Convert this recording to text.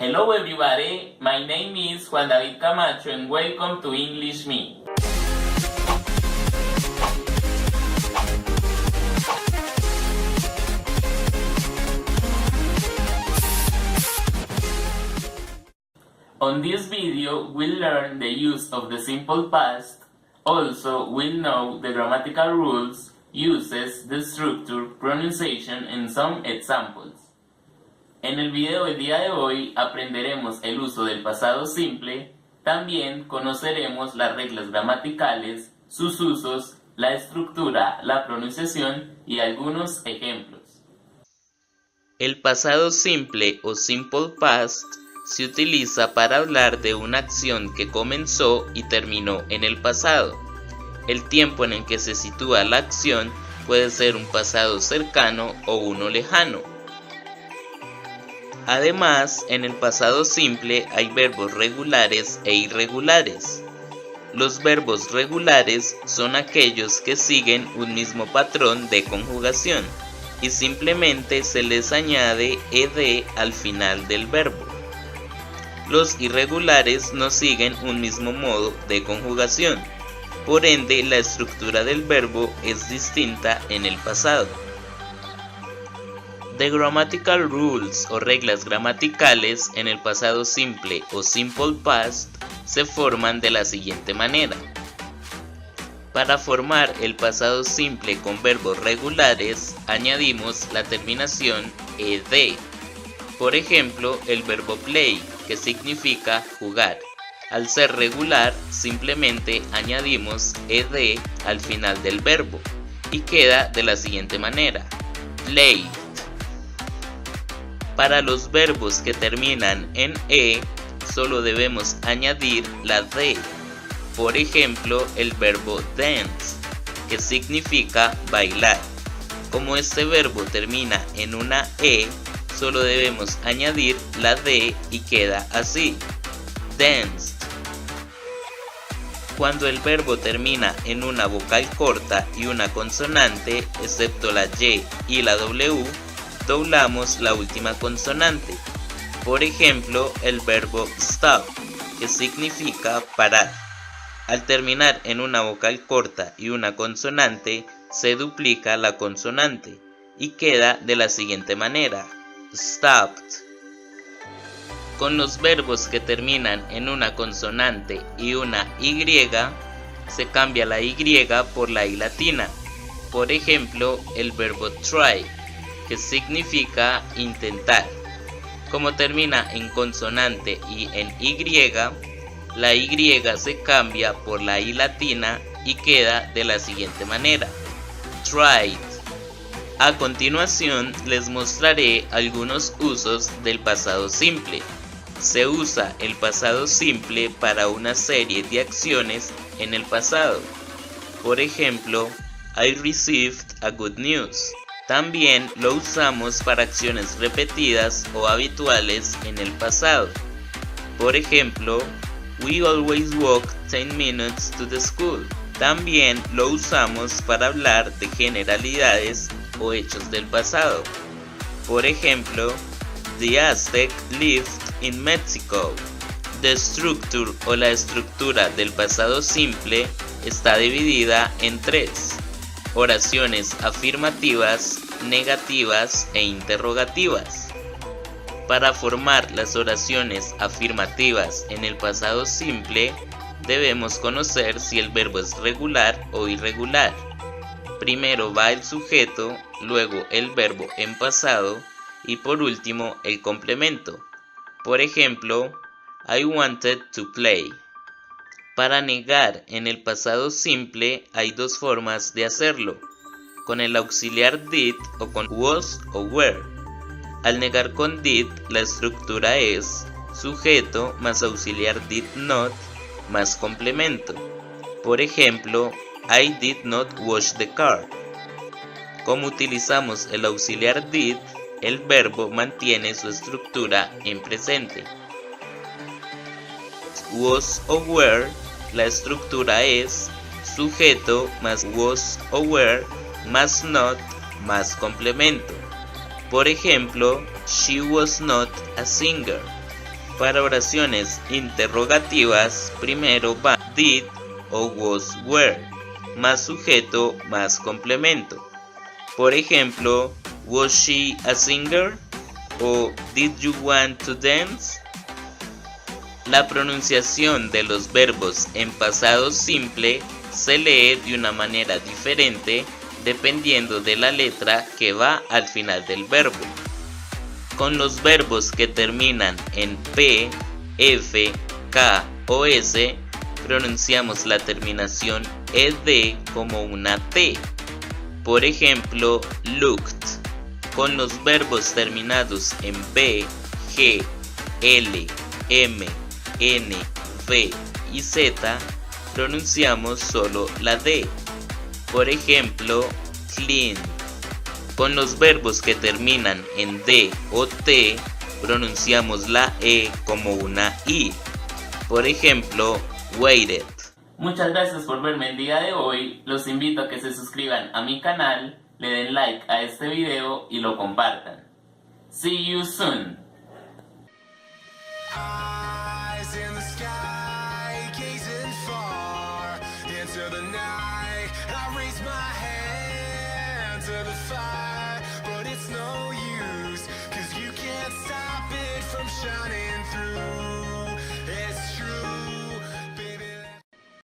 Hello everybody, my name is Juan David Camacho and welcome to English Me. On this video, we'll learn the use of the simple past. Also, we'll know the grammatical rules, uses, the structure, pronunciation, and some examples. En el video del día de hoy aprenderemos el uso del pasado simple, también conoceremos las reglas gramaticales, sus usos, la estructura, la pronunciación y algunos ejemplos. El pasado simple o simple past se utiliza para hablar de una acción que comenzó y terminó en el pasado. El tiempo en el que se sitúa la acción puede ser un pasado cercano o uno lejano. Además, en el pasado simple hay verbos regulares e irregulares. Los verbos regulares son aquellos que siguen un mismo patrón de conjugación y simplemente se les añade ed al final del verbo. Los irregulares no siguen un mismo modo de conjugación, por ende la estructura del verbo es distinta en el pasado. The grammatical rules o reglas gramaticales en el pasado simple o simple past se forman de la siguiente manera. Para formar el pasado simple con verbos regulares, añadimos la terminación ed. Por ejemplo, el verbo play, que significa jugar. Al ser regular, simplemente añadimos ed al final del verbo y queda de la siguiente manera: played. Para los verbos que terminan en e, solo debemos añadir la d. Por ejemplo, el verbo dance, que significa bailar. Como este verbo termina en una e, solo debemos añadir la d y queda así: danced. Cuando el verbo termina en una vocal corta y una consonante, excepto la y y la w, doblamos la última consonante. Por ejemplo, el verbo stop, que significa parar. Al terminar en una vocal corta y una consonante, se duplica la consonante y queda de la siguiente manera: stopped. Con los verbos que terminan en una consonante y una y, se cambia la y por la i latina. Por ejemplo, el verbo try, que significa intentar. Como termina en consonante y en y, la y se cambia por la i latina y queda de la siguiente manera: tried. A continuación les mostraré algunos usos del pasado simple. Se usa el pasado simple para una serie de acciones en el pasado. Por ejemplo, I received a good news. También lo usamos para acciones repetidas o habituales en el pasado. Por ejemplo, we always walk 10 minutes to the school. También lo usamos para hablar de generalidades o hechos del pasado. Por ejemplo, the Aztec lived in Mexico. The structure o la estructura del pasado simple está dividida en tres: oraciones afirmativas, negativas e interrogativas. Para formar las oraciones afirmativas en el pasado simple, debemos conocer si el verbo es regular o irregular. Primero va el sujeto, luego el verbo en pasado y por último el complemento. Por ejemplo, I wanted to play. Para negar en el pasado simple hay dos formas de hacerlo: con el auxiliar did o con was o were. Al negar con did, la estructura es sujeto más auxiliar did not más complemento. Por ejemplo, I did not wash the car. Como utilizamos el auxiliar did, el verbo mantiene su estructura en presente. Was o were, la estructura es sujeto más was o were más not más complemento. Por ejemplo, she was not a singer. Para oraciones interrogativas, primero va did o was were, más sujeto más complemento. Por ejemplo, was she a singer? O did you want to dance? La pronunciación de los verbos en pasado simple se lee de una manera diferente dependiendo de la letra que va al final del verbo. Con los verbos que terminan en P, F, K o S, pronunciamos la terminación ED como una T. Por ejemplo, looked. Con los verbos terminados en B, G, L, M, N, V y Z, pronunciamos solo la D. Por ejemplo, clean. Con los verbos que terminan en D o T, pronunciamos la E como una I. Por ejemplo, waited. Muchas gracias por verme el día de hoy. Los invito a que se suscriban a mi canal, le den like a este video y lo compartan. See you soon. Eyes in the sky, gazing far into the night. I raise my hand to the fire, but it's no use, 'cause you can't stop it from shining.